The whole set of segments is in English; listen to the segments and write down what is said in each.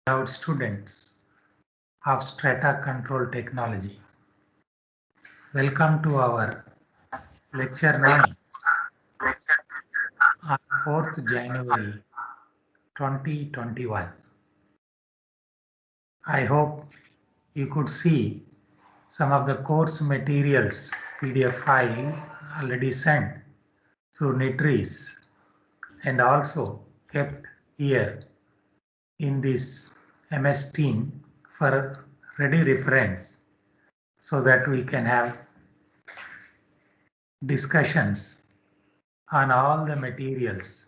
Beloved students of Strata Control Technology. Welcome to our lecture 9 on 4th January 2021. I hope you could see some of the course materials PDF file already sent through Netris and also kept here in this MS Team for ready reference so that we can have discussions on all the materials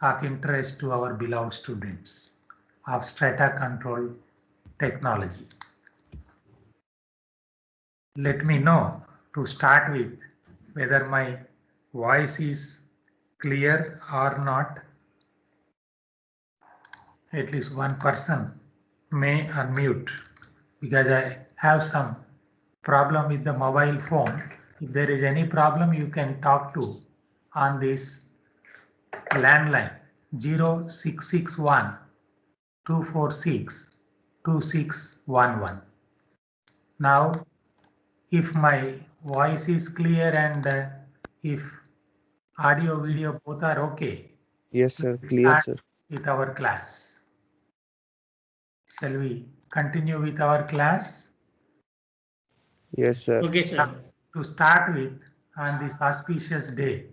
of interest to our beloved students of Strata Control Technology. Let me know to start with whether my voice is clear or not. At least one person may unmute because I have some problem with the mobile phone. If there is any problem, you can talk to on this landline 0661 246 2611. Now, if my voice is clear and if audio video both are okay, Yes, sir. let's Clear, start sir. with our class. Shall we continue with our class? Yes, sir. Okay, sir. To start with, on this auspicious day,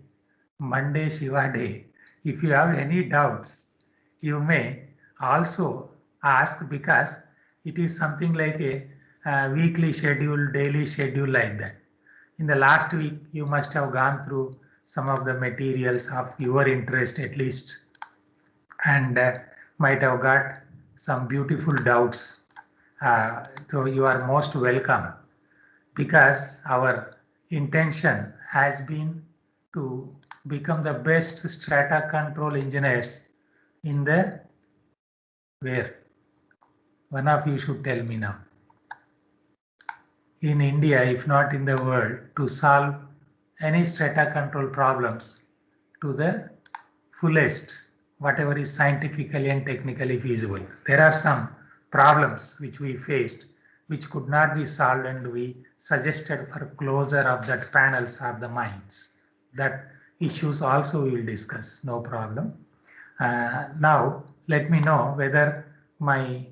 Monday Shiva Day, if you have any doubts, you may also ask because it is something like a weekly schedule, daily schedule like that. In the last week, you must have gone through some of the materials of your interest at least and might have got some beautiful doubts. So you are most welcome because our intention has been to become the best strata control engineers in the where? One of you should tell me now. In India, if not in the world, to solve any strata control problems to the fullest, whatever is scientifically and technically feasible. There are some problems which we faced which could not be solved and we suggested for closure of that panels of the mines. That issues also we will discuss, no problem. Now let me know whether my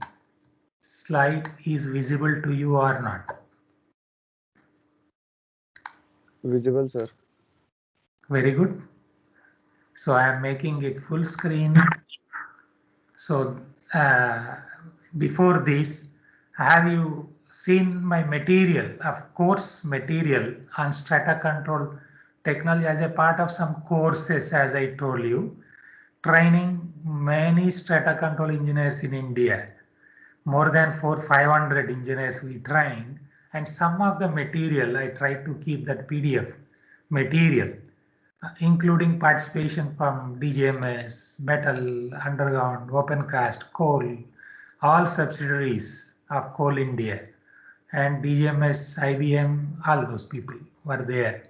slide is visible to you or not. Visible, sir. Very good. So I am making it full screen. So before this, have you seen my material, of course, material on strata control technology as a part of some courses, as I told you, training many strata control engineers in India. More than 500 engineers we trained, and some of the material I tried to keep that PDF material including participation from DGMS, Metal, Underground, Opencast, Coal, all subsidiaries of Coal India, and DGMS, IBM, all those people were there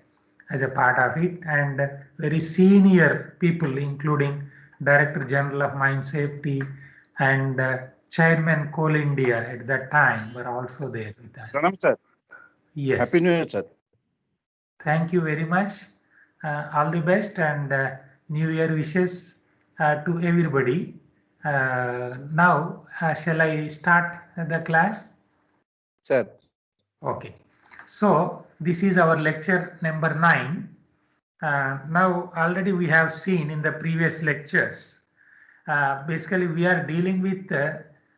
as a part of it, and very senior people, including Director General of Mine Safety and Chairman Coal India at that time were also there with us. Pranam sir. Yes. Happy New Year, sir. Thank you very much. All the best and New Year wishes to everybody. Now, shall I start the class? Sir. Okay. So this is our lecture number 9. Now already we have seen in the previous lectures. Basically, we are dealing with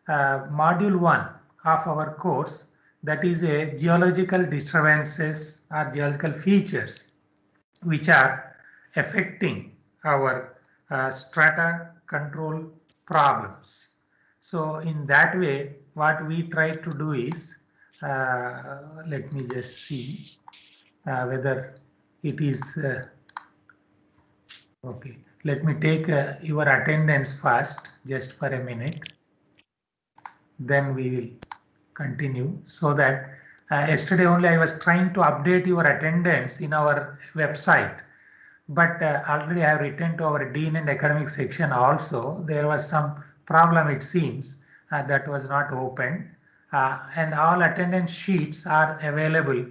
module 1 of our course, that is a geological disturbances or geological features which are affecting our strata control problems. So in that way, what we try to do is, let me just see whether it is okay. Let me take your attendance first, just for a minute. Then we will continue, so that yesterday only I was trying to update your attendance in our website, but already I have written to our dean and academic section also. There was some problem, it seems. that was not opened, and all attendance sheets are available.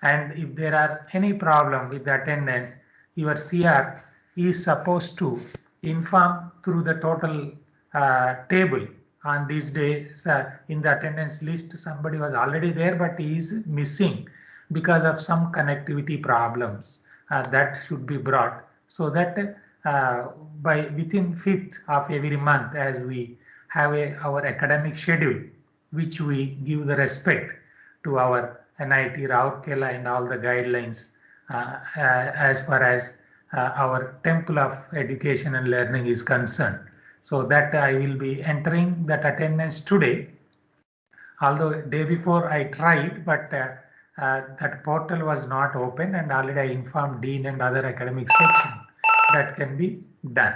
And if there are any problem with the attendance, your CR is supposed to inform through the total table. On these days, in the attendance list, somebody was already there, but he is missing because of some connectivity problems. That should be brought so that by within 5th of every month, as we have our academic schedule, which we give the respect to our NIT Rourkela and all the guidelines as far as our temple of education and learning is concerned. So that I will be entering that attendance today. Although day before I tried, but that portal was not open, and already I informed Dean and other academic section that can be done.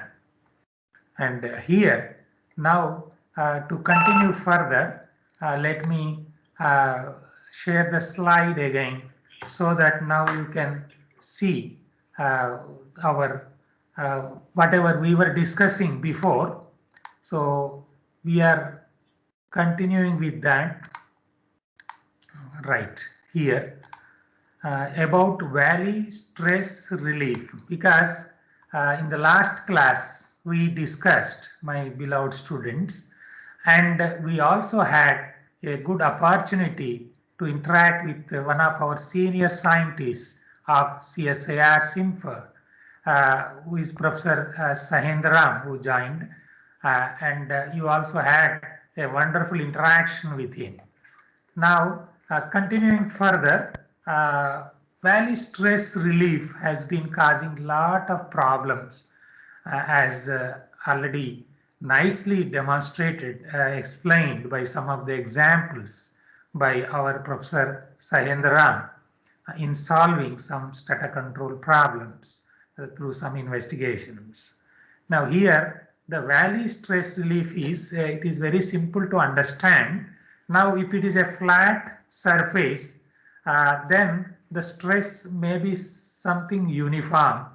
And here now to continue further, let me share the slide again so that now you can see our whatever we were discussing before. So we are continuing with that right here about valley stress relief, because in the last class we discussed, my beloved students, and we also had a good opportunity to interact with one of our senior scientists of CSIR SINFA, who is Professor Sahendram, who joined, and you also had a wonderful interaction with him. Now, continuing further, valley stress relief has been causing a lot of problems, as already nicely demonstrated, explained by some of the examples by our Professor Sahendram in solving some strata control problems through some investigations. Now here, the valley stress relief is, it is very simple to understand. Now, if it is a flat surface, then the stress may be something uniform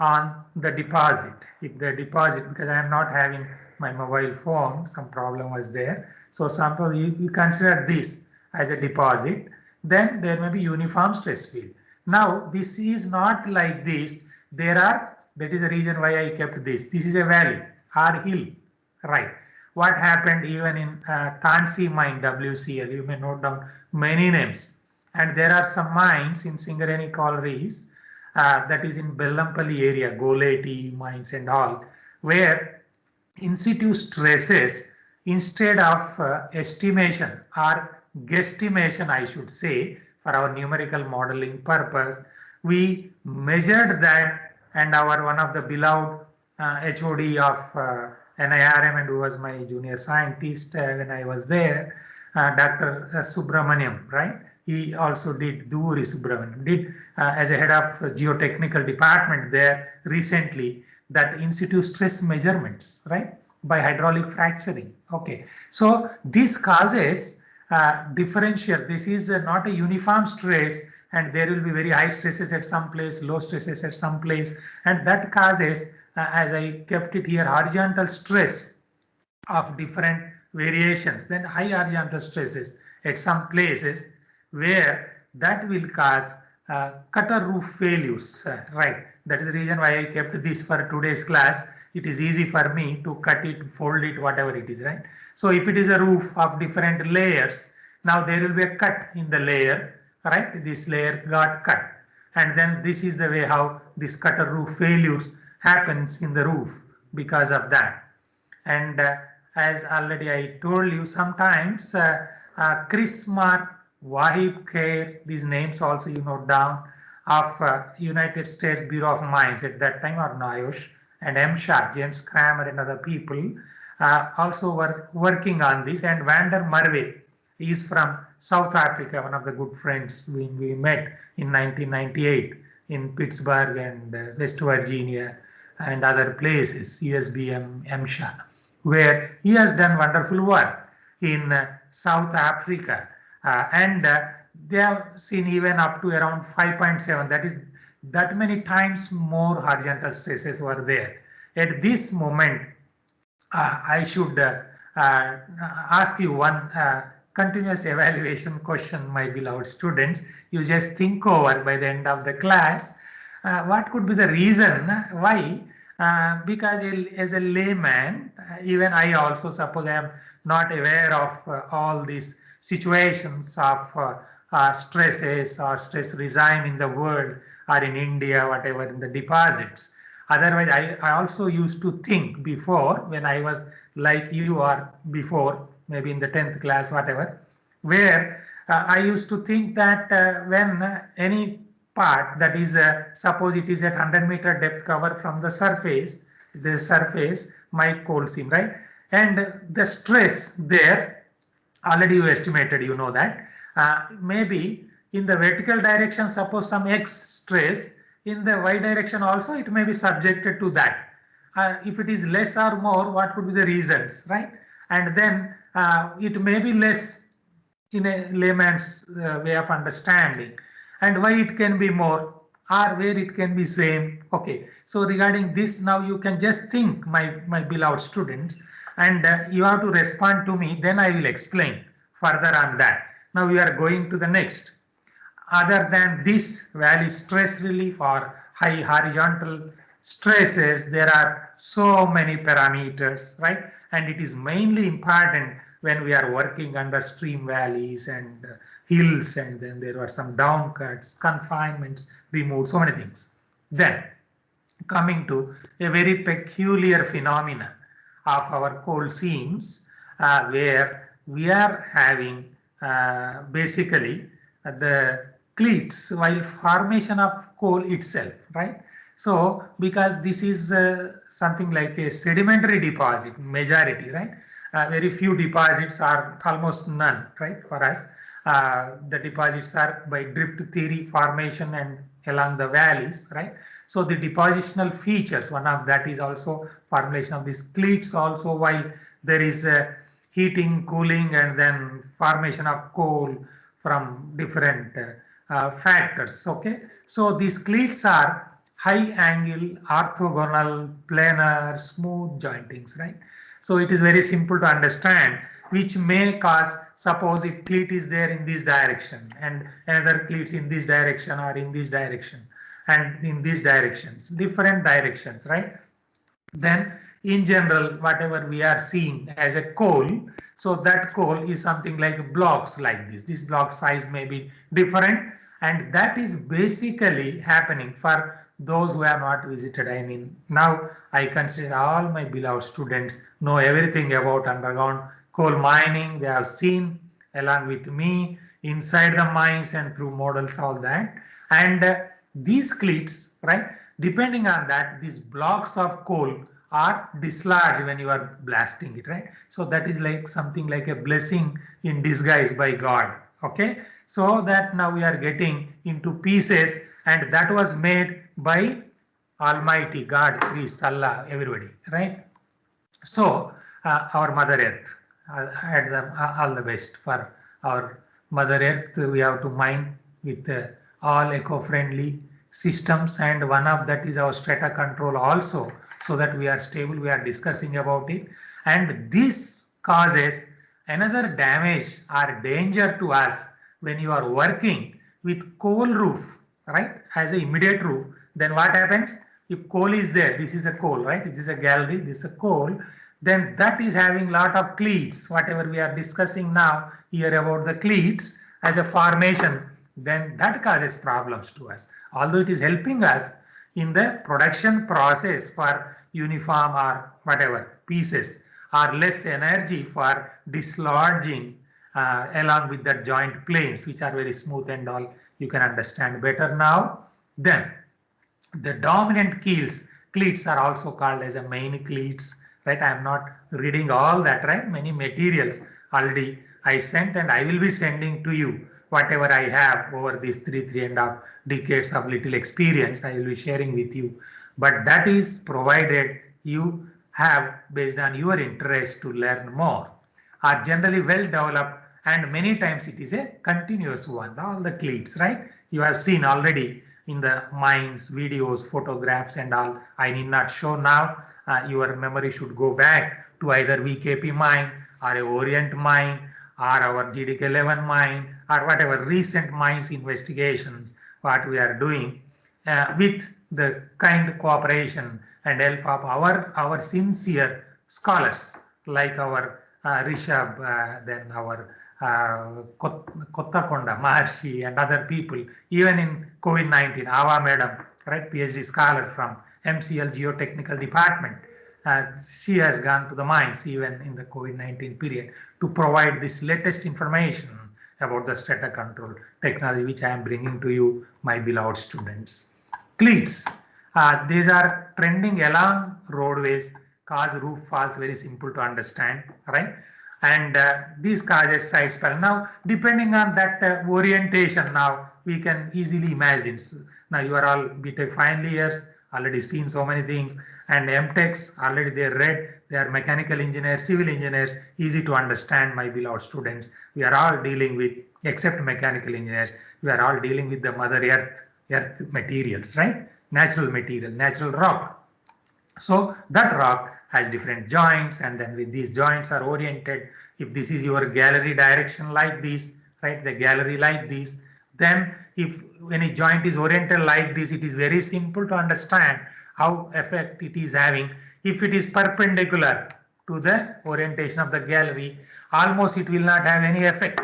on the deposit. If the deposit, because I am not having my mobile phone, some problem was there. So suppose you consider this as a deposit, then there may be uniform stress field. Now, this is not like this. There are, that is the reason why I kept this. This is a valley or hill, right? What happened even in Kansi mine, WCL, you may note down many names. And there are some mines in Singareni collieries, that is in Bellampalli area, Goleti mines and all, where in situ stresses, instead of estimation or guesstimation, I should say, for our numerical modeling purpose, we measured that, and our one of the beloved HOD of NIRM, and who was my junior scientist when I was there, Dr. Subramaniam, right? He also did, Duri Subramaniam, did as a head of geotechnical department there recently, that in situ stress measurements, right? By hydraulic fracturing. Okay. So this causes differential. This is not a uniform stress, and there will be very high stresses at some place, low stresses at some place, and that causes, as I kept it here, horizontal stress of different variations, then high horizontal stresses at some places, where that will cause cutter roof failures, right? That is the reason why I kept this for today's class. It is easy for me to cut it, fold it, whatever it is, right? So if it is a roof of different layers, now there will be a cut in the layer, right? This layer got cut, and then this is the way how this cutter roof failures happens in the roof because of that. And as already I told you, sometimes Chris Mark, Wahib Khair, these names also you note down, of United States Bureau of Mines at that time, or NIOSH, and MSHA, James Kramer and other people also were working on this. And Vander Merwe is from South Africa, one of the good friends we met in 1998 in Pittsburgh and West Virginia and other places, USBM, MSHA, where he has done wonderful work in South Africa. And they have seen even up to around 5.7, that is that many times more horizontal stresses were there. At this moment, I should ask you one continuous evaluation question, my beloved students. You just think over by the end of the class. What could be the reason why? Because as a layman, even I also suppose I am not aware of all these situations of stresses or stress regime in the world or in India, whatever in the deposits. Otherwise, I also used to think before when I was like you or before, maybe in the 10th class, whatever, where I used to think that when any part that is, suppose it is at 100-meter depth cover from the surface, my coal seam, right? And the stress there, already you estimated, you know that. Maybe in the vertical direction, suppose some X stress, in the Y direction also it may be subjected to that. If it is less or more, what could be the reasons, right? And then it may be less in a layman's way of understanding, and why it can be more or where it can be same. Okay, so regarding this, now you can just think, my beloved students, and you have to respond to me, then I will explain further on that. Now we are going to the next. Other than this valley stress relief or high horizontal stresses, there are so many parameters, right? And it is mainly important when we are working under stream valleys and hills, and then there are some downcuts, confinements, removed, so many things. Then coming to a very peculiar phenomenon of our coal seams, where we are having basically the cleats while formation of coal itself, right? So because this is something like a sedimentary deposit, majority, right? Very few deposits are almost none, right? For us, the deposits are by drift theory formation and along the valleys, right? So the depositional features, one of that is also formation of these cleats also, while there is heating, cooling, and then formation of coal from different factors. Okay, so these cleats are high angle, orthogonal, planar, smooth jointings, right? So it is very simple to understand, which may cause, suppose if cleat is there in this direction and another cleats in this direction or in this direction and in these directions, different directions, right? Then in general, whatever we are seeing as a coal, so that coal is something like blocks like this block size may be different, and that is basically happening for those who have not visited. I mean, now I consider all my beloved students know everything about underground coal mining. They have seen along with me inside the mines and through models, all that. And these cleats, right, depending on that, these blocks of coal are dislodged when you are blasting it, right? So that is like something like a blessing in disguise by God. Okay, so that now we are getting into pieces, and that was made by Almighty God, Christ, Allah, everybody, right? So our Mother Earth, all the best for our Mother Earth. We have to mine with all eco-friendly systems, and one of that is our strata control also, so that we are stable. We are discussing about it, and this causes another damage or danger to us when you are working with coal roof, right, as an immediate roof. Then what happens? If coal is there, this is a coal, right? This is a gallery, this is a coal, then that is having lot of cleats, whatever we are discussing now here about the cleats as a formation, then that causes problems to us. Although it is helping us in the production process for uniform or whatever pieces, or less energy for dislodging along with the joint planes, which are very smooth and all, you can understand better now. Then the dominant cleats are also called as a main cleats, right? I am not reading all that, right? Many materials already I sent, and I will be sending to you whatever I have over these three and a half decades of little experience. I will be sharing with you, but that is provided you have, based on your interest to learn more, are generally well developed, and many times it is a continuous one, all the cleats, right? You have seen already in the mines, videos, photographs and all. I need not show now. Your memory should go back to either VKP mine or a Orient mine or our GDK11 mine or whatever recent mines investigations what we are doing with the kind cooperation and help of our sincere scholars like our Rishabh, then our Kottakonda, Maharshi and other people, even in COVID-19, Ava Madam, right, PhD scholar from MCL Geotechnical Department. She has gone to the mines even in the COVID-19 period to provide this latest information about the strata control technology, which I am bringing to you, my beloved students. Cleats. These are trending along roadways, cause roof falls, very simple to understand, right? And these causes side spell. Now, depending on that orientation, now we can easily imagine. So now you are all BTech final years, already seen so many things, and MTechs already they read. They are mechanical engineers, civil engineers, easy to understand, my beloved students. We are all dealing with, except mechanical engineers, we are all dealing with the Mother Earth materials, right? Natural material, natural rock. So that rock has different joints, and then with these joints are oriented. If this is your gallery direction like this, right, the gallery like this, then if any joint is oriented like this, it is very simple to understand how effect it is having. If it is perpendicular to the orientation of the gallery, almost it will not have any effect,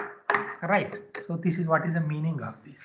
right? So this is what is the meaning of this,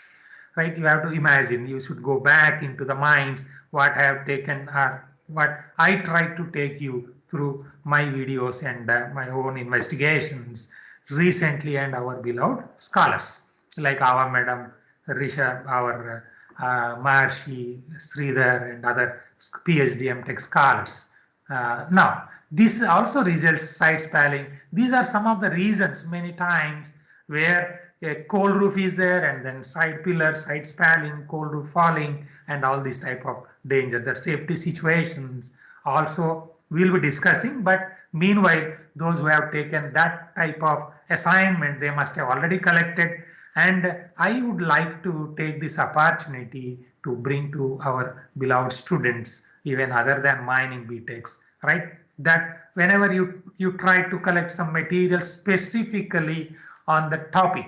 right? You have to imagine, you should go back into the minds what I have taken or what I try to take you through my videos and my own investigations recently, and our beloved scholars like Ava Madam, Rishabh, our Maharshi, Sridhar and other PhD MTech scholars. Now, this also results side spalling. These are some of the reasons many times where a cold roof is there and then side pillars, side spalling, cold roof falling and all these type of danger. The safety situations also we'll be discussing, but meanwhile those who have taken that type of assignment, they must have already collected, and I would like to take this opportunity to bring to our beloved students, even other than mining BTechs, right, that whenever you try to collect some material specifically on the topic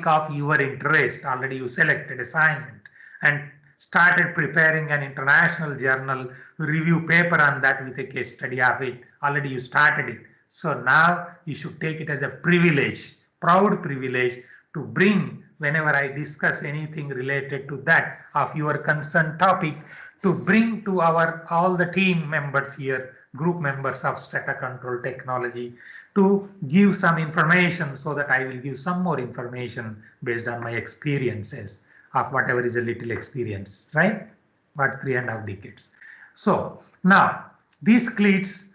of your interest, already you selected assignment and started preparing an international journal review paper on that with a case study of it, already you started it. So now you should take it as a privilege, proud privilege, to bring whenever I discuss anything related to that of your concerned topic, to bring to our all the team members here, group members of strata control technology, to give some information so that I will give some more information based on my experiences of whatever is a little experience, right? What 3.5 decades. So now these cleats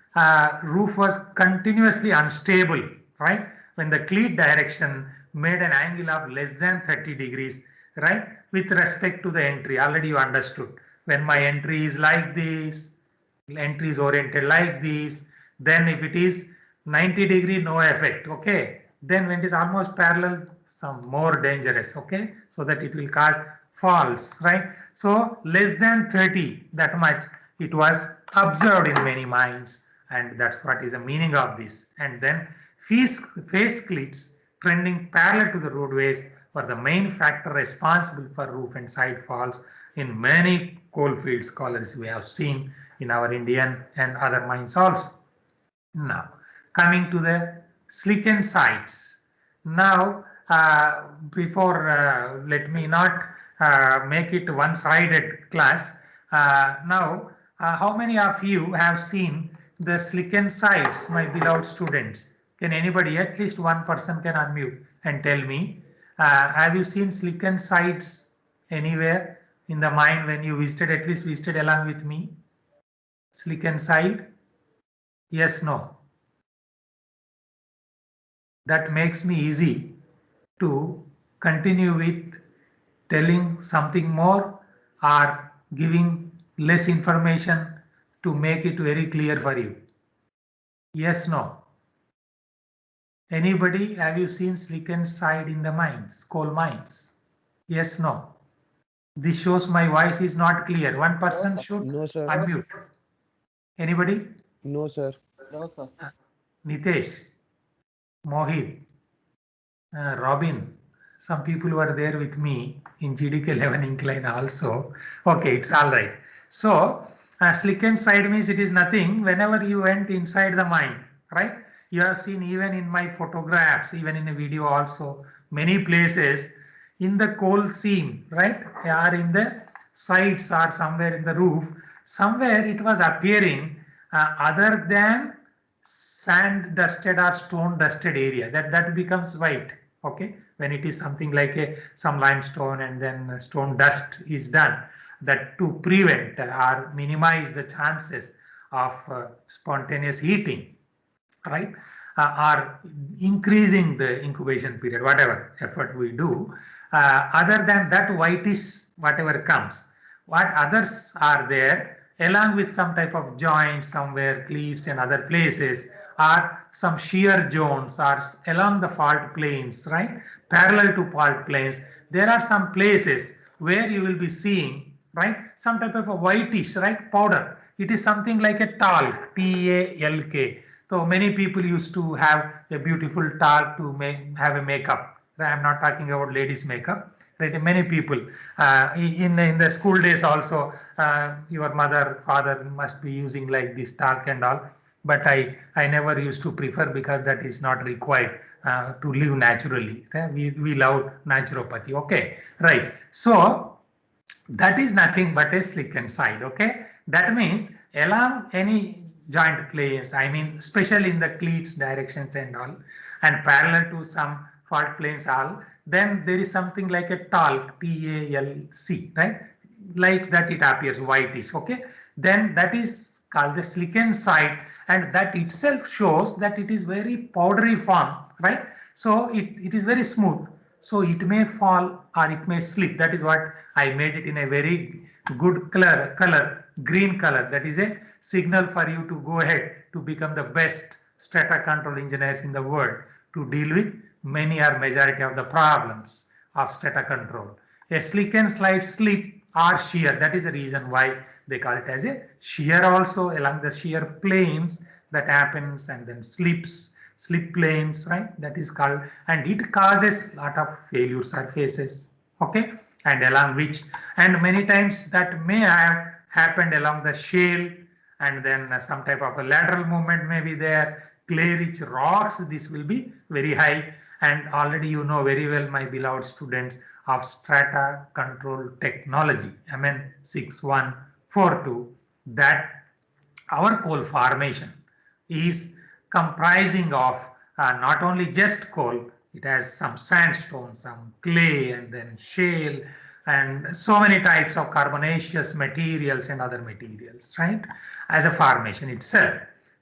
roof was continuously unstable, right? When the cleat direction made an angle of less than 30 degrees, right? With respect to the entry, already you understood. When my entry is like this, entry is oriented like this, then if it is 90 degree, no effect, okay? Then when it is almost parallel, some more dangerous, okay? So that it will cause falls, right? So less than 30, that much it was observed in many mines, and that's what is the meaning of this. And then face cleats trending parallel to the roadways were the main factor responsible for roof and side falls in many coal fields collieries we have seen in our Indian and other mines also. Now, coming to the slickened sites. Now, let me not make it one-sided class. Now, how many of you have seen the slickened sites, my beloved students? Can anybody, at least one person can unmute and tell me, have you seen slickened sites anywhere in the mine when you visited, at least visited along with me? Slickened site? Yes, no. That makes me easy to continue with telling something more or giving less information to make it very clear for you. Yes, no. Anybody, have you seen slickened side in the mines, coal mines? Yes, no. This shows my voice is not clear. One person should No, sir. unmute. Anybody? No, sir. No, sir. Nitesh, Mohit, Robin, some people were there with me in GDK 11 incline also. Okay, it's all right. So, slick inside means it is nothing whenever you went inside the mine, right? You have seen even in my photographs, even in a video also, many places in the coal seam, right? Or in the sides or somewhere in the roof, somewhere it was appearing other than sand dusted or stone dusted area that becomes white, okay, when it is something like a some limestone and then stone dust is done, that to prevent or minimize the chances of spontaneous heating, right, or increasing the incubation period, whatever effort we do. Other than that whitish whatever comes, what others are there along with some type of joint somewhere, cleats and other places, are some shear zones or along the fault planes, right, parallel to fault planes. There are some places where you will be seeing, right, some type of a whitish, right, powder. It is something like a talc, TALK. So many people used to have a beautiful talc to have a makeup. I'm not talking about ladies' makeup. Right? Many people in the school days also, your mother, father must be using like this talc and all. But I never used to prefer because that is not required to live naturally. We love naturopathy. Okay, right. So that is nothing but a slickened side. Okay, that means along any joint planes, I mean especially in the cleats directions and all, and parallel to some fault planes all, then there is something like a talc, TALC, right, like that it appears whitish. Okay, then that is called the slickened side, and that itself shows that it is very powdery form, right? So it is very smooth, so it may fall or it may slip. That is what I made it in a very good color, green color. That is a signal for you to go ahead to become the best strata control engineers in the world to deal with many or majority of the problems of strata control. A slick and slide slip or shear, that is the reason why they call it as a shear also along the shear planes that happens, and then slip planes, right, that is called, and it causes lot of failure surfaces, okay, and along which, and many times that may have happened along the shale, and then some type of a lateral movement may be there, clay rich rocks, this will be very high. And already you know very well, my beloved students of strata control technology, MN 6142, that our coal formation is comprising of not only just coal, it has some sandstone, some clay, and then shale, and so many types of carbonaceous materials and other materials, right, as a formation itself.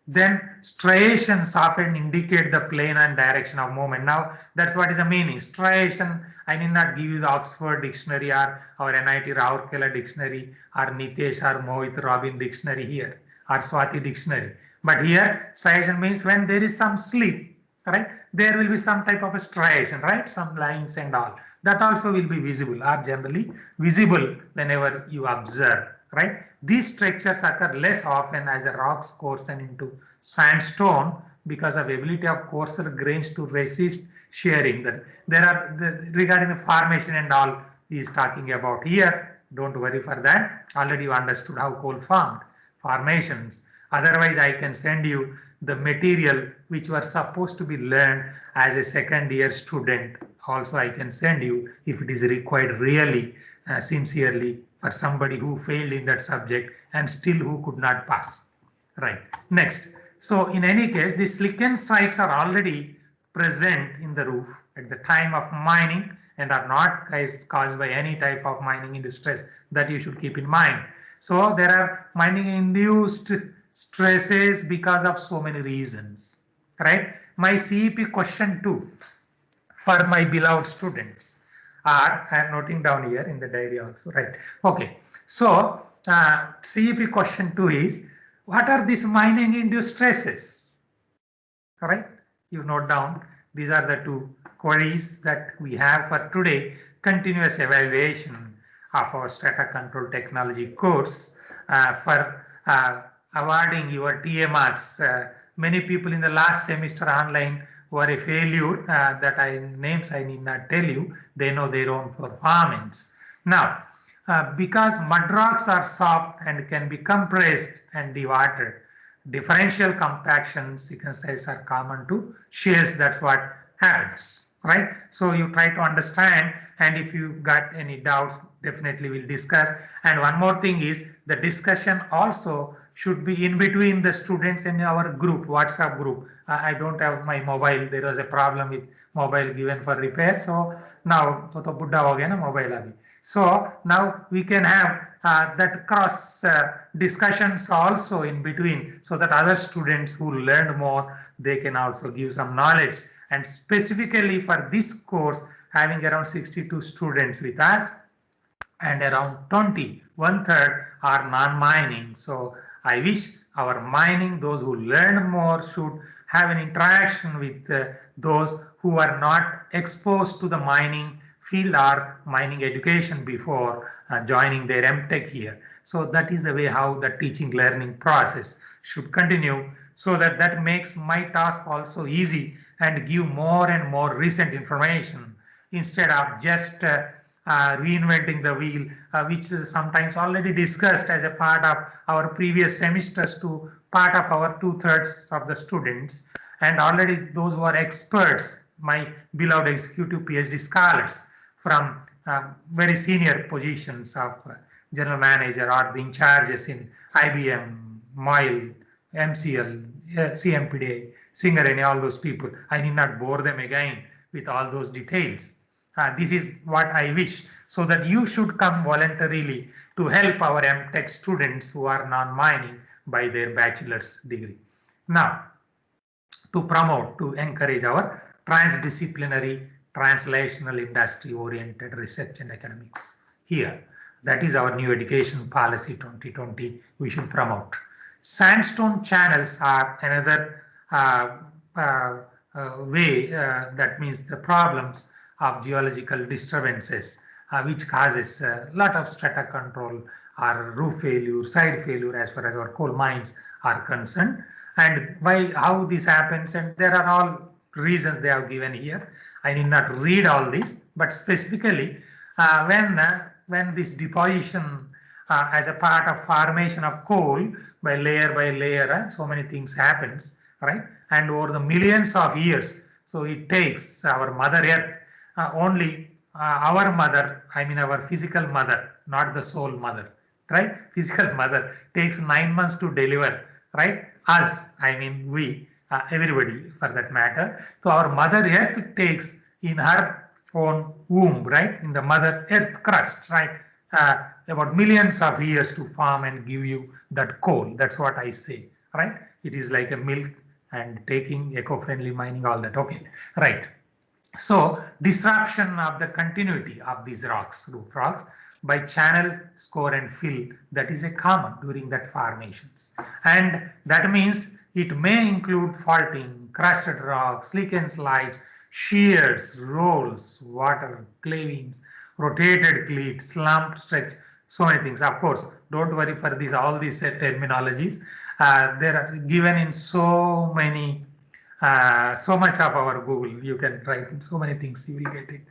Then striations often indicate the plane and direction of movement. Now, that's what is the meaning. Striation, I need not give you the Oxford dictionary or our NIT Rourkela dictionary or Nitesh or Mohit Robin dictionary here or Swati dictionary. But here, striation means when there is some slip, right? There will be some type of a striation, right? Some lines and all. That also will be visible, or generally visible whenever you observe, right? These structures occur less often as the rocks coarsen into sandstone because of ability of coarser grains to resist shearing. That there are regarding the formation and all he is talking about here. Don't worry for that. Already you understood how coal formed formations. Otherwise, I can send you the material which was supposed to be learned as a second year student. Also, I can send you if it is required really sincerely for somebody who failed in that subject and still who could not pass. Right. Next. So in any case, the slicken sites are already present in the roof at the time of mining and are not caused by any type of mining distress. That you should keep in mind. So there are mining induced stresses because of so many reasons, right? My CEP question 2 for my beloved students are, I am noting down here in the diary also, right? Okay, so CEP question 2 is, what are these mining induced stresses? All right, you note down, these are the two queries that we have for today, continuous evaluation of our strata control technology course for awarding your TA marks many people in the last semester online were a failure. That names I need not tell you. They know their own performance. Now, because mud rocks are soft and can be compressed and dewatered, differential compactions, you can say, are common to shales. That's what happens, right? So you try to understand, and if you got any doubts, definitely we'll discuss. And one more thing is the discussion also should be in between the students in our group, WhatsApp group. I don't have my mobile. There was a problem with mobile given for repair. So now, to buddha ho gaya na mobile abhi. So now we can have that cross discussions also in between, so that other students who learned more, they can also give some knowledge. And specifically for this course, having around 62 students with us, and around 20, 1/3 are non-mining. So I wish our mining, those who learn more, should have an interaction with those who are not exposed to the mining field or mining education before joining their MTech here. So that is the way how the teaching learning process should continue, so that that makes my task also easy and give more and more recent information, instead of just reinventing the wheel, which is sometimes already discussed as a part of our previous semesters to part of our 2/3 of the students, and already those who are experts, my beloved executive PhD scholars from very senior positions of general manager or the in charges in IBM, MOIL, MCL, CMPDA, Singareni, all those people. I need not bore them again with all those details. This is what I wish, so that you should come voluntarily to help our MTech students who are non-mining by their bachelor's degree. Now, to promote, to encourage our transdisciplinary, translational, industry-oriented research and academics here. That is our new education policy 2020 we should promote. Sandstone channels are another way, that means the problems of geological disturbances, which causes a lot of strata control or roof failure, side failure as far as our coal mines are concerned. And why, how this happens, and there are all reasons they have given here. I need not read all this, but specifically when this deposition as a part of formation of coal by layer, so many things happens, right? And over the millions of years, so it takes our Mother Earth, only our mother, I mean our physical mother, not the soul mother, right? Physical mother takes 9 months to deliver, right? Us, I mean we, everybody for that matter. So our Mother Earth takes in her own womb, right? In the Mother Earth crust, right? About millions of years to form and give you that coal. That's what I say, right? It is like a milk and taking eco-friendly mining, all that. Okay, right. So disruption of the continuity of these rocks, roof rocks, by channel, score and fill, that is a common during that formations. And that means it may include faulting, crusted rocks, slick and slides, shears, rolls, water, clavings, rotated cleats, slumped stretch, so many things. Of course, don't worry for these, all these terminologies. They are given in so many, so much of our Google. You can write in so many things, you will get it.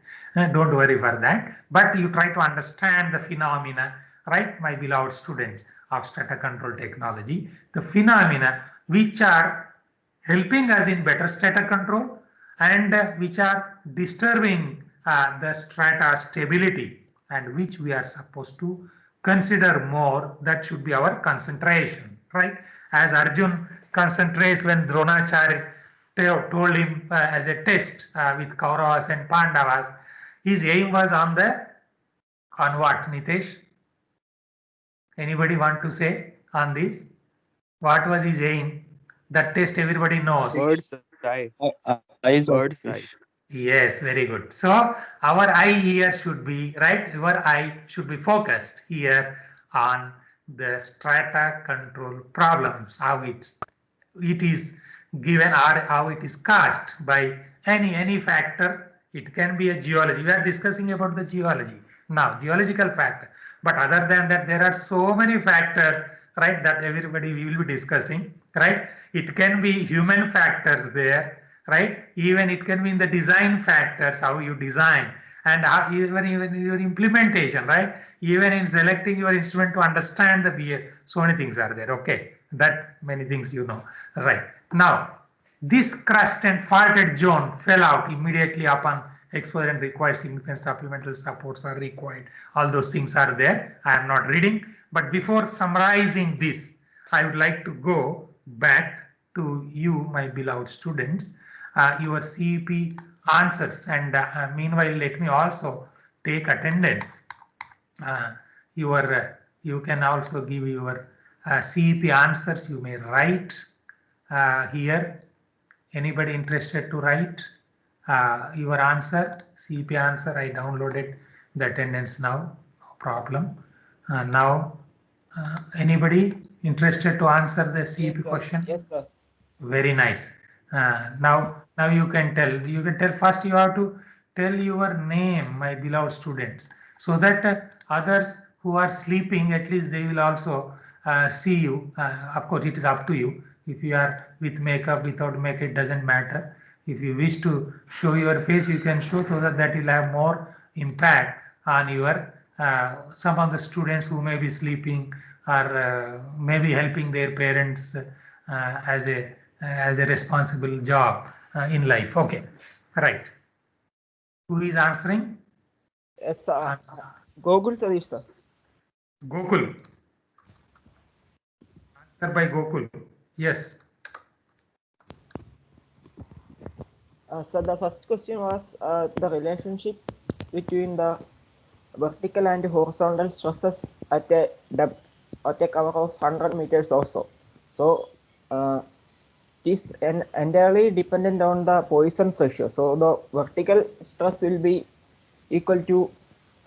Don't worry for that. But you try to understand the phenomena, right, my beloved students of strata control technology, the phenomena which are helping us in better strata control and which are disturbing the strata stability, and which we are supposed to consider more. That should be our concentration, right? As Arjun concentrates when Dronacharya told him as a test with Kauravas and Pandavas, his aim was on what, Nitesh? Anybody want to say on this? What was his aim? That test everybody knows. Bird's eye. Eyes of Bird's eye. fish. Yes, very good. So our eye here should be, right, your eye should be focused here on the strata control problems, how it is given or how it is caused by any factor. It can be a geology. We are discussing about the geology now, geological factor. But other than that, there are so many factors, right, that everybody we will be discussing. right? It can be human factors there, right? Even it can be in the design factors, how you design, and how, even your implementation, right? Even in selecting your instrument to understand the behavior, so many things are there. Okay, that many things you know, right? Now, this crust and faulted zone fell out immediately upon exposure and requires significant supplemental supports are required. All those things are there. I am not reading, but before summarizing this, I would like to go back to you, my beloved students, your CEP answers, and meanwhile, let me also take attendance. You can also give your CEP answers. You may write here. Anybody interested to write your answer, CEP answer? I downloaded the attendance now. No problem. Now, anybody interested to answer the CEP question? Yes, sir. Very nice. Now you can tell. You can tell first. You have to tell your name, my beloved students, so that others who are sleeping, at least they will also see you. Of course, it is up to you. If you are with makeup, without makeup, it doesn't matter. If you wish to show your face, you can show, so that that will have more impact on your some of the students who may be sleeping or maybe helping their parents as a responsible job in life. Okay, right. Who is answering? Yes, sir. Answer. Google Sadish, sir. Gokul. Answer by Gokul. Yes. So the first question was the relationship between the vertical and horizontal stresses at a depth at a cover of 100 meters or so. So it is entirely dependent on the Poisson's ratio. So the vertical stress will be equal to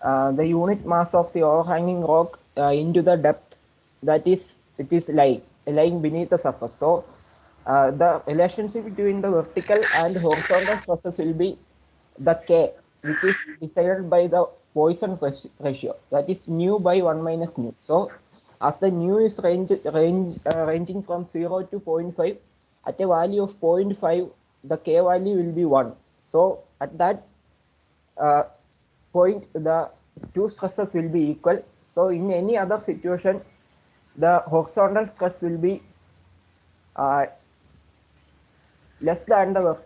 the unit mass of the overhanging rock into the depth that is it is lying beneath the surface. So the relationship between the vertical and horizontal stresses will be the K, which is decided by the Poisson's ratio, that is nu by 1 minus nu. So as the nu is ranging from 0 to 0.5, at a value of 0.5 the K value will be 1. So at that point the two stresses will be equal. So in any other situation the horizontal stress will be less than the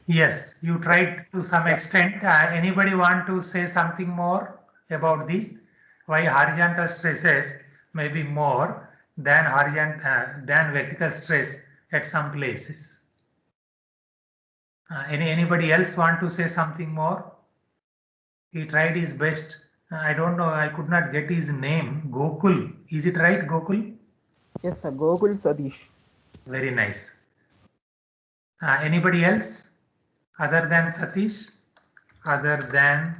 Yes, you tried to some extent. Anybody want to say something more about this? Why horizontal stresses may be more than than vertical stress at some places? Anybody else want to say something more? He tried his best. I don't know. I could not get his name. Gokul. Is it right, Gokul? Yes, sir. Gokul Sadish. Very nice. Anybody else other than Satish? Other than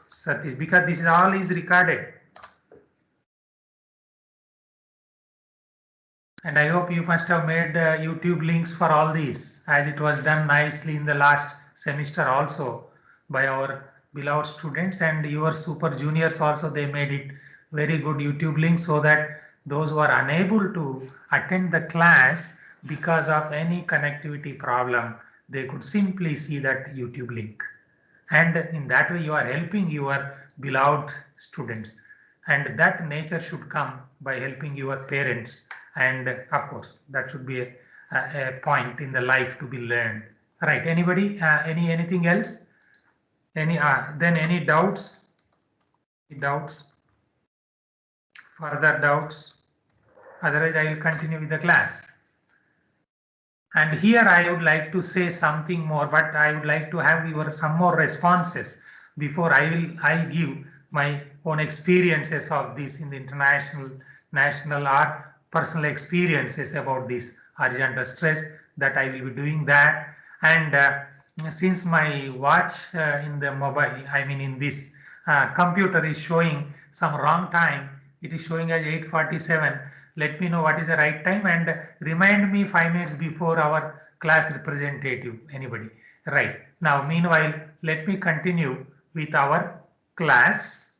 Satish, because this is all is recorded. And I hope you must have made YouTube links for all these, as it was done nicely in the last semester also by our beloved students, and your super juniors also, they made it very good YouTube links, so that those who are unable to attend the class because of any connectivity problem, they could simply see that YouTube link. And in that way you are helping your beloved students, and that nature should come by helping your parents, and of course that should be a point in the life to be learned. Right, anybody anything else, then any doubts, further doubts? Otherwise I will continue with the class. And here I would like to say something more, but I would like to have some more responses before I give my own experiences of this in the international, national, or personal experiences about this horizontal stress, that I will be doing that. And since my watch in the mobile, I mean in this computer is showing some wrong time, it is showing as 8:47. Let me know what is the right time, and remind me 5 minutes before our class representative, anybody. Right. Now, meanwhile, let me continue with our class.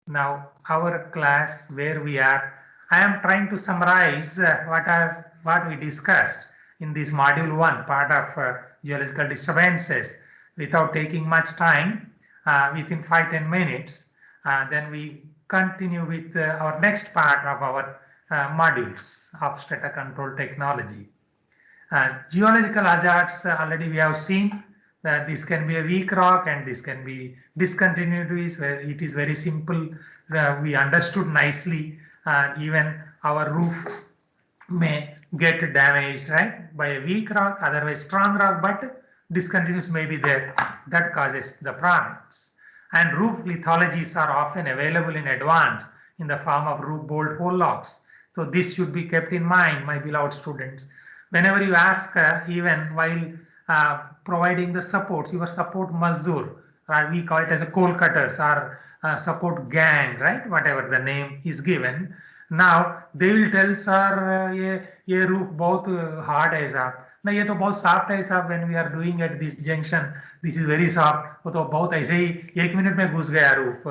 Now, our class where we are, I am trying to summarize what we discussed in this module 1 part of geological disturbances without taking much time, within 5-10 minutes. Then we continue with our next part of our modules of strata control technology. Geological hazards, already we have seen that this can be a weak rock and this can be discontinuities. It is very simple. We understood nicely. Even our roof may get damaged, right, by a weak rock, otherwise strong rock, but discontinuous may be there. That causes the problems. And roof lithologies are often available in advance in the form of roof bolt hole locks. So this should be kept in mind, my beloved students. Whenever you ask, even while providing the supports, your support mazdoor, we call it as a coal cutters or support gang, right? Whatever the name is given. Now they will tell sir, ये roof बहुत hard है साहब. ना ये तो बहुत soft है साहब. When we are doing at this junction, this is very soft. वो तो बहुत ऐसे ही 1 minute में घुस गया roof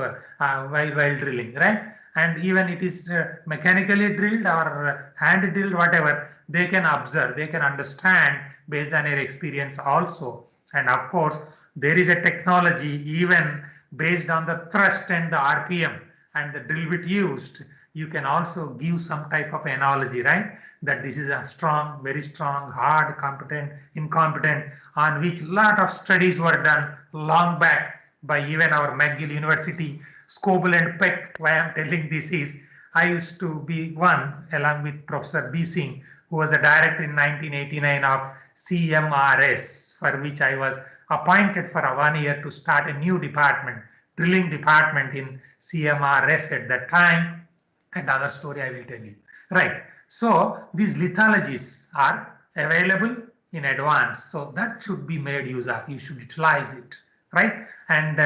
while drilling, right? And even it is mechanically drilled or hand drilled, whatever, they can observe, they can understand based on their experience also. And of course, there is a technology even based on the thrust and the RPM and the drill bit used. You can also give some type of analogy, right? That this is a strong, very strong, hard, competent, incompetent, on which lot of studies were done long back by even our McGill University, Scoble and Peck. Why I'm telling this is, I used to be one along with Professor B. Singh, who was the director in 1989 of CMRS, for which I was appointed for 1 year to start a new department, drilling department in CMRS at that time. Another story I will tell you. Right. So these lithologies are available in advance. So that should be made use of. You should utilize it. Right. And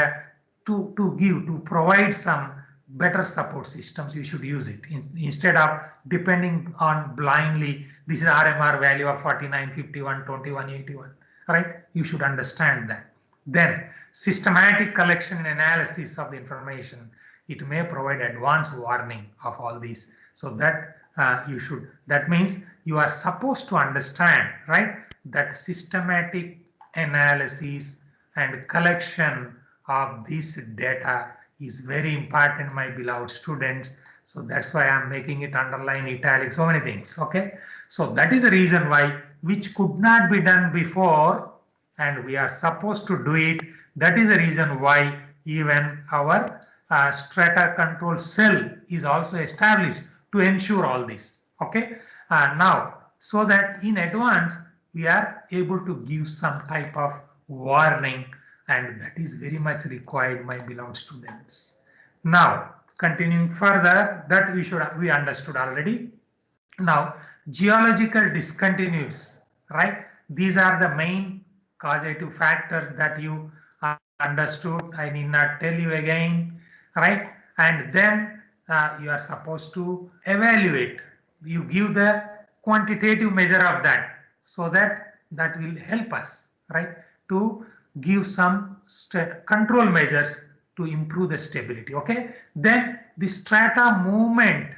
to provide some better support systems, you should use it instead of depending on blindly. This is RMR value of 49, 51, 21, 81. Right. You should understand that. Then systematic collection and analysis of the information. It may provide advance warning of all these. So that you should, that means you are supposed to understand, right, that systematic analysis and collection of this data is very important, my beloved students. So that's why I'm making it underline, italic, so many things. Okay. So that is the reason why, which could not be done before, and we are supposed to do it. That is the reason why even our strata control cell is also established to ensure all this. Okay. Now, so that in advance we are able to give some type of warning, and that is very much required, my beloved students. Now, continuing further, that we understood already. Now, geological discontinuities, right? These are the main causative factors that you understood. I need not tell you again, right? And then you are supposed to evaluate. You give the quantitative measure of that, so that will help us, right, to give some control measures to improve the stability. Okay. Then the strata movement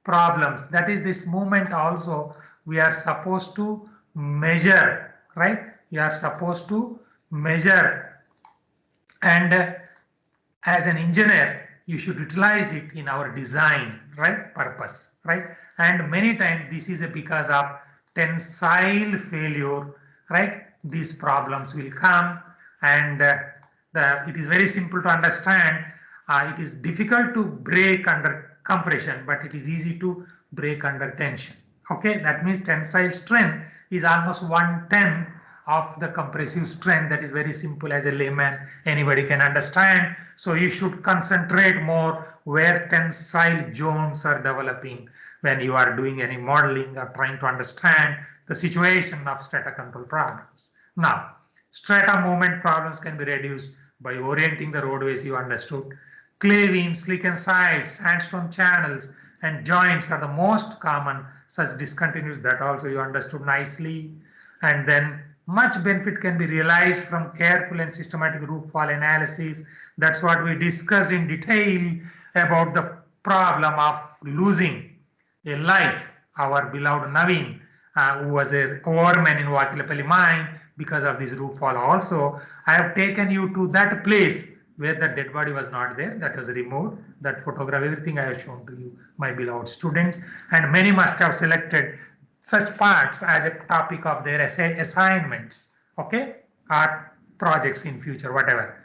problems, that is this movement also we are supposed to measure, right? We are supposed to measure, and as an engineer you should utilize it in our design, right, purpose, right? And many times this is because of tensile failure, right? These problems will come, and it is very simple to understand. It is difficult to break under compression, but it is easy to break under tension. Okay, that means tensile strength is almost 1/10 of the compressive strength. That is very simple, as a layman anybody can understand. So you should concentrate more where tensile zones are developing when you are doing any modeling or trying to understand the situation of strata control problems. Now, strata movement problems can be reduced by orienting the roadways, you understood. Clay veins, slicken sides, sandstone channels, and joints are the most common such discontinuities, that also you understood nicely. And then much benefit can be realized from careful and systematic roof fall analysis. That's what we discussed in detail about the problem of losing a life, our beloved Naveen, who was a overman in Vakilapalli mine because of this roof fall. Also, I have taken you to that place where the dead body was not there, that was removed. That photograph, everything I have shown to you, my beloved students, and many must have selected such parts as a topic of their essay assignments, okay, or projects in future, whatever.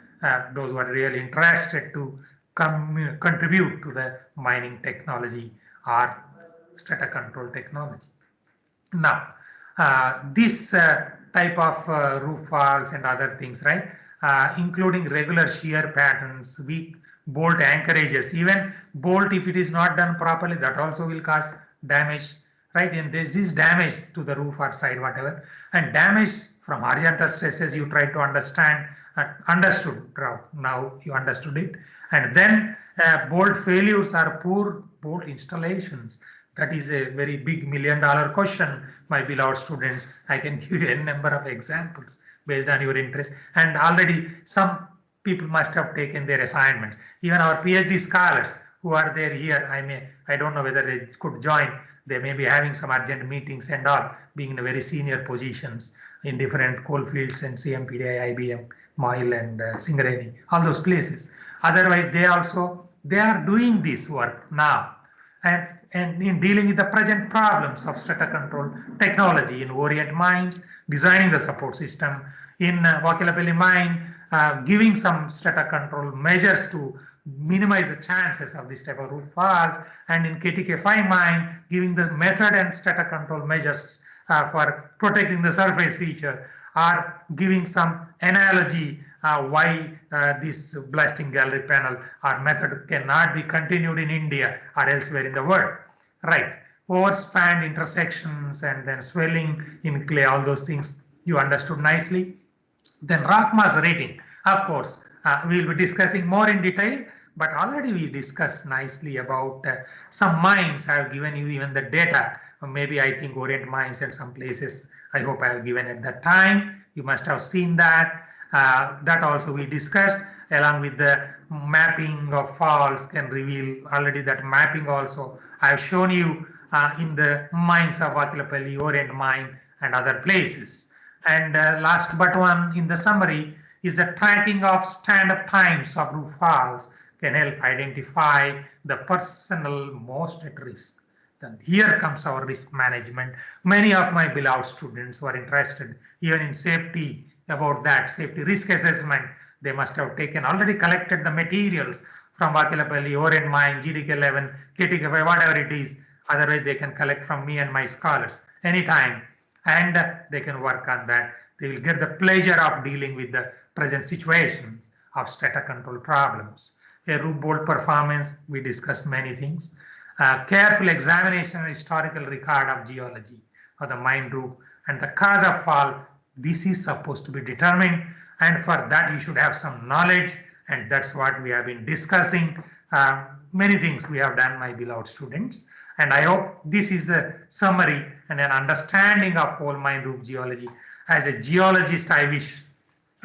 Those who are really interested to contribute to the mining technology or strata control technology. Now, this type of roof falls and other things, right? Including regular shear patterns, weak bolt anchorages, even bolt, if it is not done properly, that also will cause damage, right? And there's this damage to the roof or side, whatever, and damage from horizontal stresses. You try to understand, understood now you understood it, and then bolt failures or poor bolt installations. That is a very big $1,000,000 question, my beloved students. I can give you a number of examples based on your interest. And already some people must have taken their assignments. Even our PhD scholars who are there here, I don't know whether they could join. They may be having some urgent meetings and all, being in very senior positions in different coal fields and CMPDI, IBM, Moil and Singareni, all those places. Otherwise, they are doing this work now. And in dealing with the present problems of strata control technology in Orient mines, designing the support system, in Vakilapalli mine, giving some strata control measures to minimize the chances of this type of roof falls, and in KTK5 mine, giving the method and strata control measures for protecting the surface feature, or giving some analogy why this blasting gallery panel or method cannot be continued in India or elsewhere in the world. Right. Overspanned intersections and then swelling in clay, all those things you understood nicely. Then rock mass rating. Of course, we will be discussing more in detail, but already we discussed nicely about some mines. I have given you even the data. Maybe I think Orient mines and some places, I hope I have given at that time. You must have seen that. That also we discussed, along with the mapping of faults can reveal already that mapping also. I have shown you in the mines of Vakilapalli, Orient mine and other places. And last but one in the summary is the tracking of stand-up times of roof falls can help identify the personnel most at risk. Then here comes our risk management. Many of my beloved students who are interested even in safety, about that safety risk assessment, they must have already collected the materials from Vakilapalli, Orient mine, GDK11, KTK5, whatever it is. Otherwise, they can collect from me and my scholars anytime, and they can work on that. They will get the pleasure of dealing with the present situations of strata control problems. A roof bolt performance, we discussed many things. Careful examination and historical record of geology of the mine roof and the cause of fall. This is supposed to be determined, and for that you should have some knowledge, and that's what we have been discussing. Many things we have done, my beloved students, and I hope this is a summary and an understanding of coal mine roof geology. As a geologist, I wish,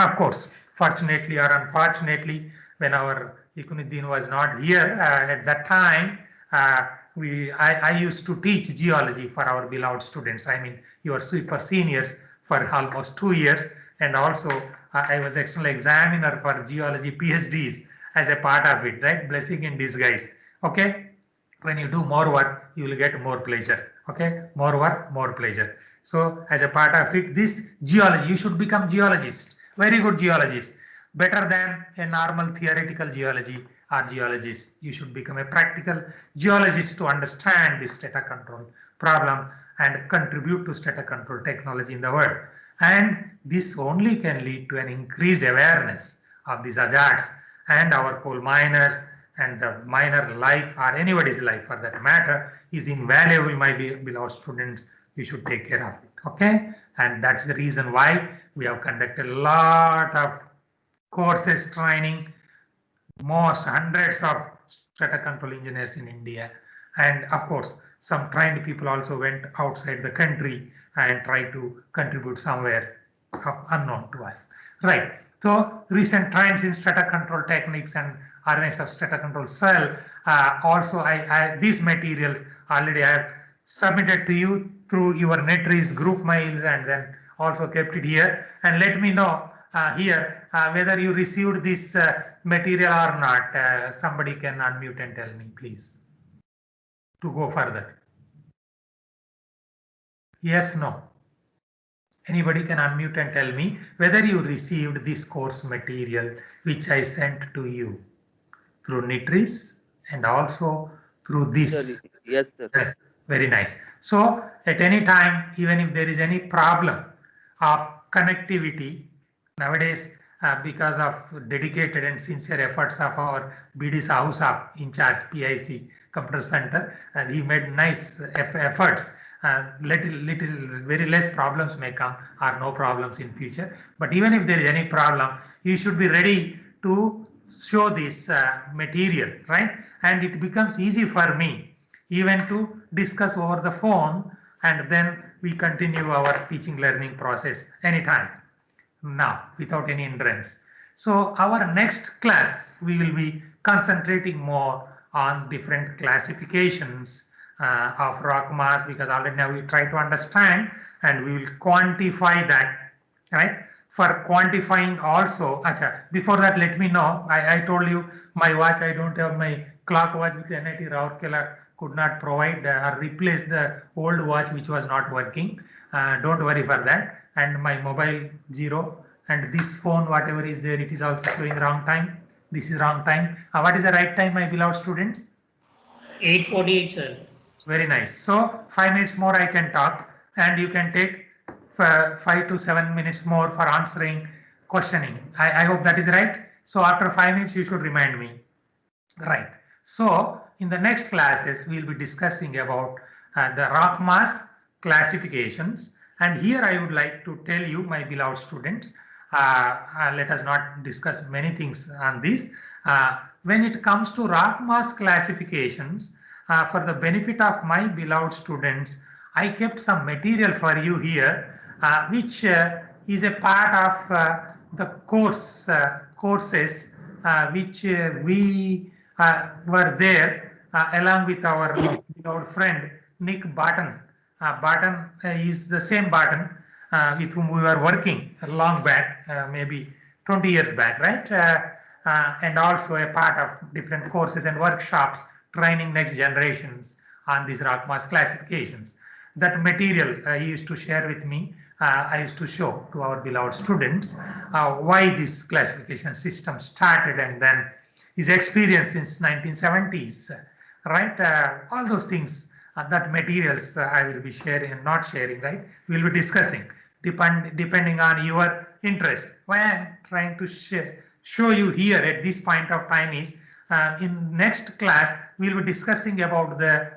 of course, fortunately or unfortunately, when our Ikunuddin was not here at that time, I used to teach geology for our beloved students. I mean, you are super seniors for almost 2 years, and also I was external examiner for geology PhDs as a part of it, right? Blessing in disguise. Okay, when you do more work, you will get more pleasure. Okay, more work, more pleasure. So as a part of it, this geology, you should become geologist, very good geologist, better than a normal theoretical geology or geologist. You should become a practical geologist to understand this strata control problem and contribute to strata control technology in the world. And this only can lead to an increased awareness of these hazards, and our coal miners and the miner life, or anybody's life for that matter, is invaluable, my beloved students. We should take care of it. Okay, and that's the reason why we have conducted a lot of courses, training, most hundreds of strata control engineers in India, and of course some trained people also went outside the country and tried to contribute somewhere unknown to us. Right. So recent trends in strata control techniques and RNA substrate control cell. Also, these materials already I have submitted to you through your NetRees group mails and then also kept it here. And let me know here whether you received this material or not. Somebody can unmute and tell me, please, to go further. Yes, no. Anybody can unmute and tell me whether you received this course material which I sent to you through NetRees and also through this. Yes, sir. Very nice. So at any time, even if there is any problem of connectivity nowadays, because of dedicated and sincere efforts of our BD Sausap in charge PIC Computer Center, and he made nice efforts. Very less problems may come or no problems in future. But even if there is any problem, you should be ready to show this material, right? And it becomes easy for me even to discuss over the phone, and then we continue our teaching learning process anytime now without any hindrance. So our next class, we will be concentrating more on different classifications of rock mass, because already now we try to understand and we will quantify that, right? For quantifying also, before that, let me know, I told you my watch, I don't have my clock watch which NIT Rourkela could not provide or replace the old watch which was not working. Don't worry for that. And my mobile 0, and this phone, whatever is there, it is also showing wrong time. This is wrong time. What is the right time, my beloved students? 8:48, sir. Very nice. So 5 minutes more I can talk, and you can take 5 to 7 minutes more for answering questioning. I hope that is right. So after 5 minutes, you should remind me. Right. So in the next classes, we'll be discussing about the rock mass classifications. And here I would like to tell you, my beloved students, let us not discuss many things on this. When it comes to rock mass classifications, for the benefit of my beloved students, I kept some material for you here, which is a part of the courses which we were there along with our beloved friend Nick Barton. Barton is the same Barton with whom we were working long back, maybe 20 years back, right? And also a part of different courses and workshops training next generations on these rock mass classifications. That material he used to share with me. I used to show to our beloved students why this classification system started and then his experience since 1970s, right? All those things, that materials I will be sharing and not sharing, right? We'll be discussing depending on your interest. Why I'm trying to show you here at this point of time is in next class we'll be discussing about the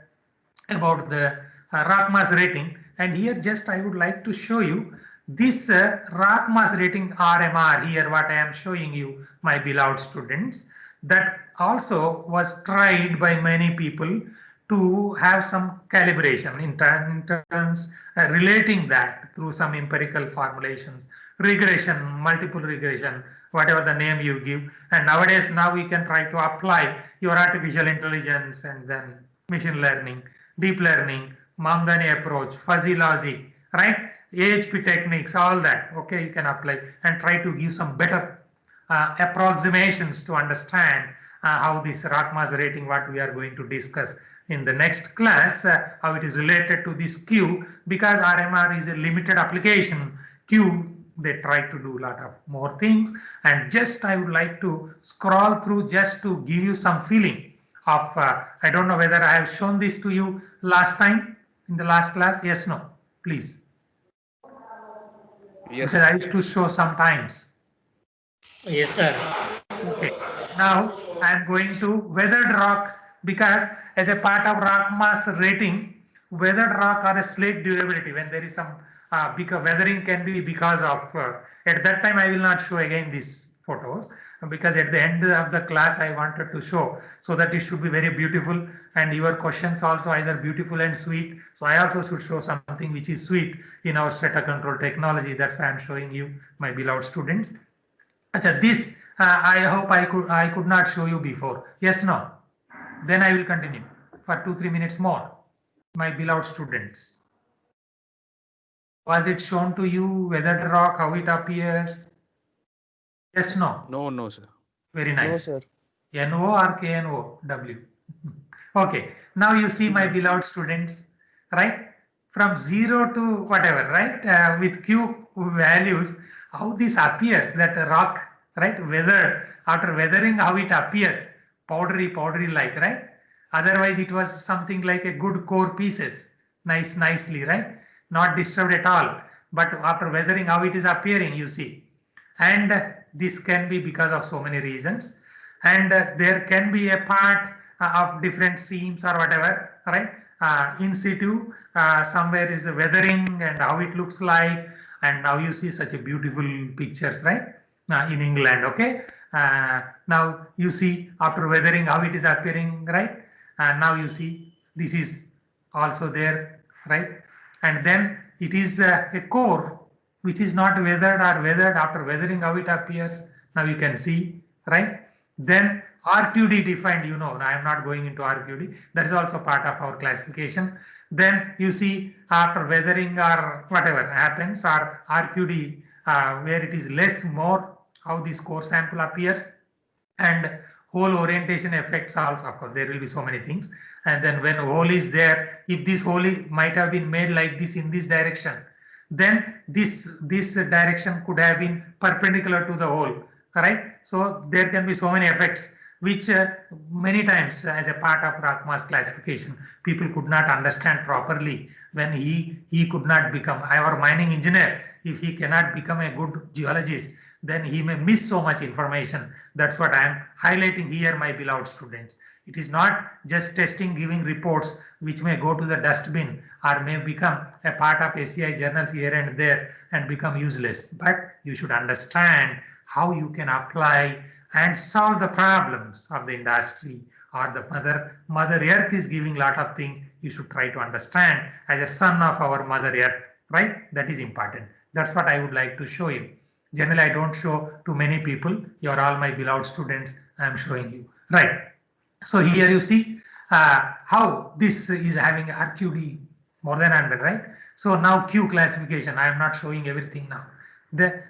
rock mass rating, and here just I would like to show you this rock mass rating RMR here, what I am showing you, my beloved students, that also was tried by many people to have some calibration in terms relating that through some empirical formulations, regression, multiple regression, whatever the name you give. And nowadays, now we can try to apply your artificial intelligence and then machine learning, deep learning, Mamdani approach, fuzzy logic, right? AHP techniques, all that. Okay, you can apply and try to give some better approximations to understand how this rock mass rating, what we are going to discuss in the next class, how it is related to this Q, because RMR is a limited application. Q, they try to do a lot of more things, and just I would like to scroll through just to give you some feeling of, I don't know whether I have shown this to you last time in the last class. Yes, no, please. Yes. Because I used to show sometimes. Yes, sir. Okay. Now I am going to weathered rock, because as a part of rock mass rating, weathered rock or a slate durability, when there is some because weathering can be because of at that time I will not show again these photos, because at the end of the class I wanted to show so that it should be very beautiful, and your questions also either beautiful and sweet. So I also should show something which is sweet in our strata control technology. That's why I'm showing you, my beloved students. This I hope I could not show you before. Yes, no. Then I will continue for 2-3 minutes more. My beloved students. Was it shown to you weathered rock, how it appears? Yes, no. No, no, sir. Very No, nice. sir. NO or KNO? W. Okay. Now you see my beloved students, right? From 0 to whatever, right? With Q values, how this appears, that rock, right? Weathered, after weathering, how it appears, powdery like, right? Otherwise, it was something like a good core pieces, nicely, right? Not disturbed at all. But after weathering, how it is appearing, you see. And this can be because of so many reasons. And there can be a part of different seams or whatever, right? In situ, somewhere is weathering and how it looks like. And now you see such a beautiful pictures, right? In England, okay? Now you see after weathering how it is appearing, right? Now you see this is also there, right? And then it is a core which is not weathered or weathered. After weathering how it appears, now you can see, right? Then RQD defined, you know, I am not going into RQD, that is also part of our classification. Then you see after weathering or whatever happens, or RQD where it is less more, how this core sample appears. And hole orientation effects also, of course, there will be so many things. And then when hole is there, if this hole might have been made like this in this direction, then this direction could have been perpendicular to the hole, right? So there can be so many effects which many times as a part of rock mass classification people could not understand properly. When he could not become our mining engineer, if he cannot become a good geologist, then he may miss so much information. That's what I am highlighting here, my beloved students. It is not just testing, giving reports which may go to the dustbin or may become a part of SCI journals here and there and become useless. But you should understand how you can apply and solve the problems of the industry, or the mother earth is giving a lot of things. You should try to understand as a son of our mother earth, right? That is important. That's what I would like to show you. Generally, I don't show to many people. You are all my beloved students. I am showing you, right? So here you see how this is having RQD more than 100, right? So now Q classification, I am not showing everything now.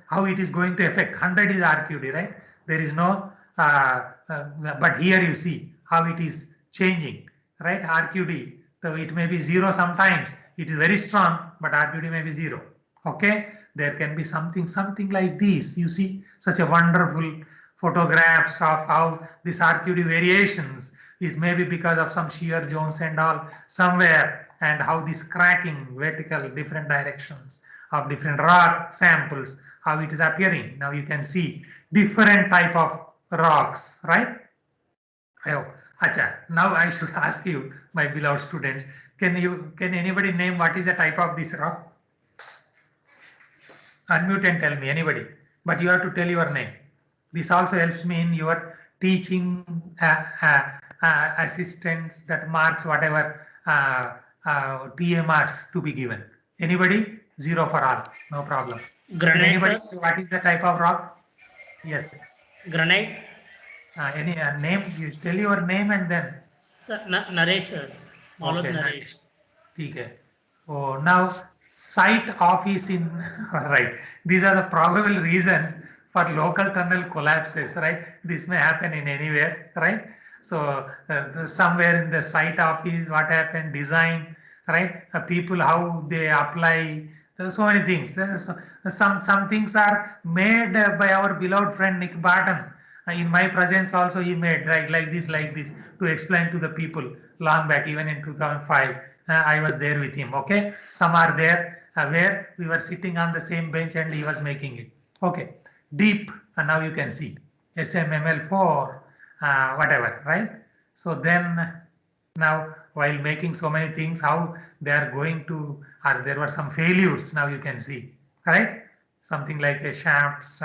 How it is going to affect 100 is RQD, right? There is no, but here you see how it is changing, right? RQD, so it may be 0 sometimes. It is very strong, but RQD may be 0. Okay, there can be something like this. You see such a wonderful photographs of how this RQD variations is maybe because of some shear zones and all somewhere, and how this cracking vertical different directions of different rock samples, how it is appearing. Now you can see different type of rocks, right? Oh, acha. Now I should ask you, my beloved students, can anybody name what is the type of this rock? Unmute and tell me, anybody, but you have to tell your name. This also helps me in your teaching assistance, that marks whatever TA marks to be given. Anybody? 0 for all, no problem. Granite, Anybody? sir? What is the type of rock? Yes. Granite? Any name? You tell your name and then. Sir, Naresh, sir. Malad Okay, Naresh. Okay. Oh, now site office in right. These are the probable reasons for local tunnel collapses, right? This may happen in anywhere, right? So somewhere in the site office, what happened, design, right? People, how they apply, so many things. Some things are made by our beloved friend Nick Barton. In my presence also he made, right, like this, to explain to the people long back, even in 2005. I was there with him. Okay, some are there where we were sitting on the same bench and he was making it. Okay, deep, and now you can see SMML4, whatever, right? So then now while making so many things, how they are going to, or there were some failures. Now you can see, right? Something like a shafts,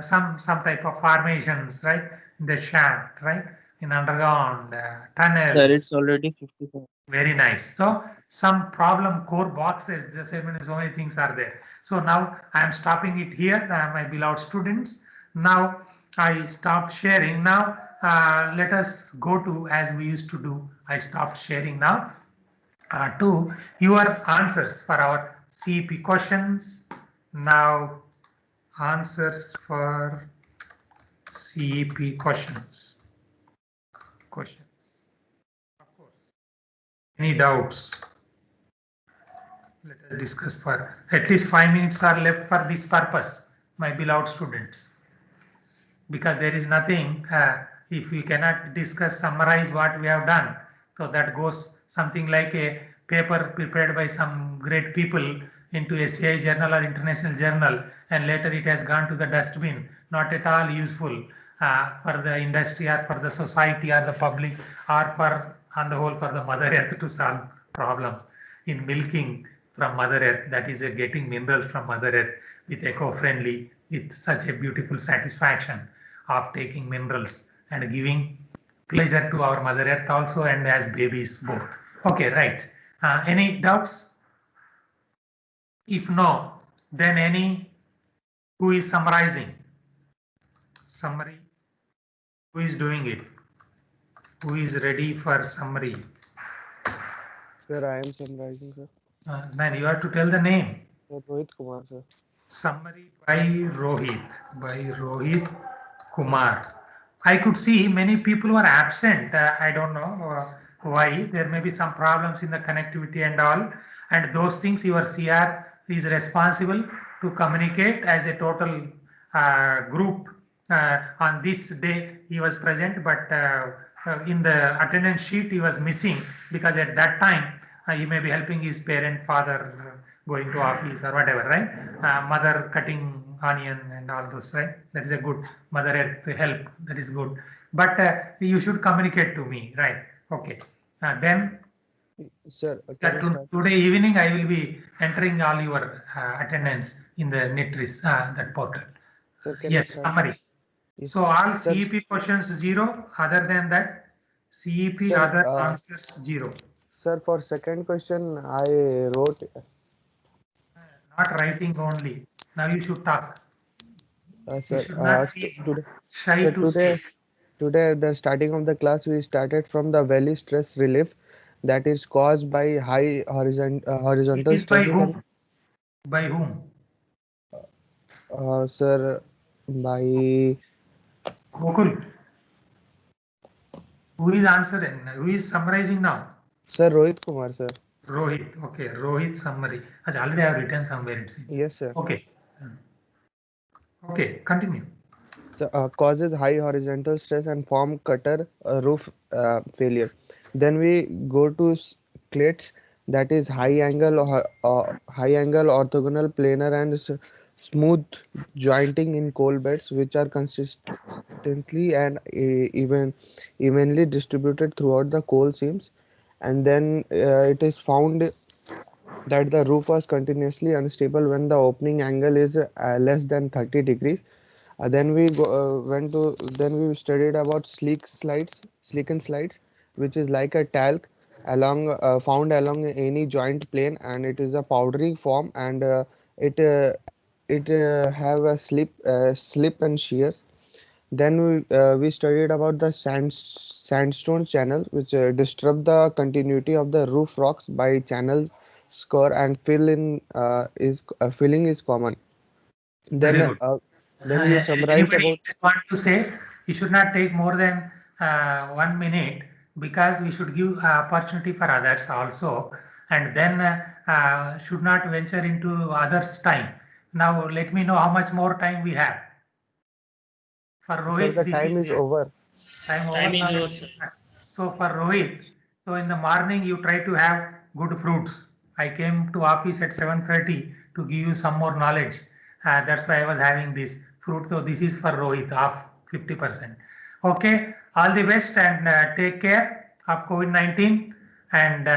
some type of formations, right? In the shaft, right? In underground tunnels. Sir, it's already 55. Very nice. So some problem core boxes, so many things are there. So now I am stopping it here, my beloved students. Now I stopped sharing. Now let us go to as we used to do. I stopped sharing now to your answers for our CEP questions. Now answers for CEP questions. Of course. Any doubts? Let us discuss for at least 5 minutes are left for this purpose, my beloved students. Because there is nothing, if we cannot discuss, summarize what we have done. So that goes something like a paper prepared by some great people into a SCI journal or international journal, and later it has gone to the dustbin, not at all useful for the industry or for the society or the public or for, on the whole, for the Mother Earth to solve problems in milking from Mother Earth, that is getting minerals from Mother Earth with eco-friendly, with such a beautiful satisfaction of taking minerals and giving pleasure to our Mother Earth also and as babies both. Okay, right. Any doubts? If no, then any who is summarizing? Summary. Who is doing it? Who is ready for summary? Sir, I am summarizing, sir. Man, you have to tell the name. Sir, Rohit Kumar, sir. Summary by Rohit Kumar. I could see many people were absent. I don't know why. There may be some problems in the connectivity and all. And those things your CR is responsible to communicate as a total group. On this day he was present, but in the attendance sheet he was missing because at that time he may be helping his parent, father going to office or whatever, right? Mother cutting onion and all those, right? That is a good Mother Earth help. That is good. But you should communicate to me, right? Okay. Then Sir, can I start? today evening I will be entering all your attendance in the Netris that portal. Sir, can I Yes, start? summary. Yes. So all Sir, CEP questions 0. Other than that, CEP Sir, other answers 0. sir, for second question, I wrote. Not writing only. Now you should talk. You Sir, should not feel today, shy sir, to say. today, at the starting of the class, we started from the valley stress relief that is caused by high It horizontal is by stresses and whom? By whom? sir, by Gokul. Who is answering? Who is summarizing now? Sir Rohit Kumar, sir. Rohit. Okay, Rohit summary. Achha, already I have written somewhere it seems. Yes, sir. Okay. Okay, continue. So, causes high horizontal stress and form cutter roof failure. Then we go to clades, that is high angle orthogonal planar and smooth jointing in coal beds, which are consistently and evenly distributed throughout the coal seams. And then it is found that the roof was continuously unstable when the opening angle is less than 30 degrees. Then we studied about sleeken slides, which is like a talc found along any joint plane, and it is a powdery form, and it uh, it have a slip and shears. Then we studied about the sandstone channel, which disrupt the continuity of the roof rocks by channel score, and filling is common. Very Then good. you summarized Anybody about. else want to say? You should not take more than 1 minute because we should give opportunity for others also, and then should not venture into others' time. Now let me know how much more time we have. For Sir, Rohit, the this time is is over. time over Time is now. over, sir. So for Rohit, so in the morning you try to have good fruits. I came to office at 7:30 to give you some more knowledge. That's why I was having this fruit. So this is for Rohit of 50%. Okay, all the best and take care of COVID-19. And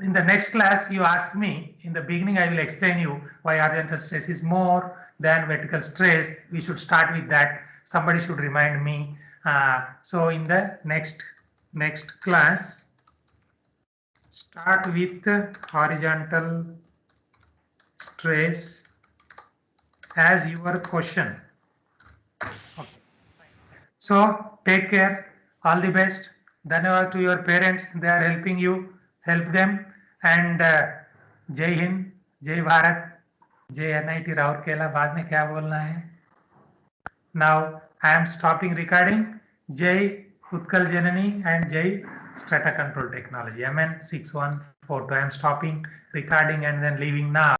in the next class, you ask me, in the beginning, I will explain you why horizontal stress is more than vertical stress. We should start with that. Somebody should remind me. So in the next class, start with horizontal stress as your question. Okay. So take care. All the best. Dhanyawad to your parents. They are helping you. Help them. And Jai Hind, Jai Bharat, Jai NIT Rourkela. बाद में क्या बोलना है? Now I am stopping recording. Jai Utkal Janani and Jai Strata Control Technology. MN 6142. I am stopping recording and then leaving now.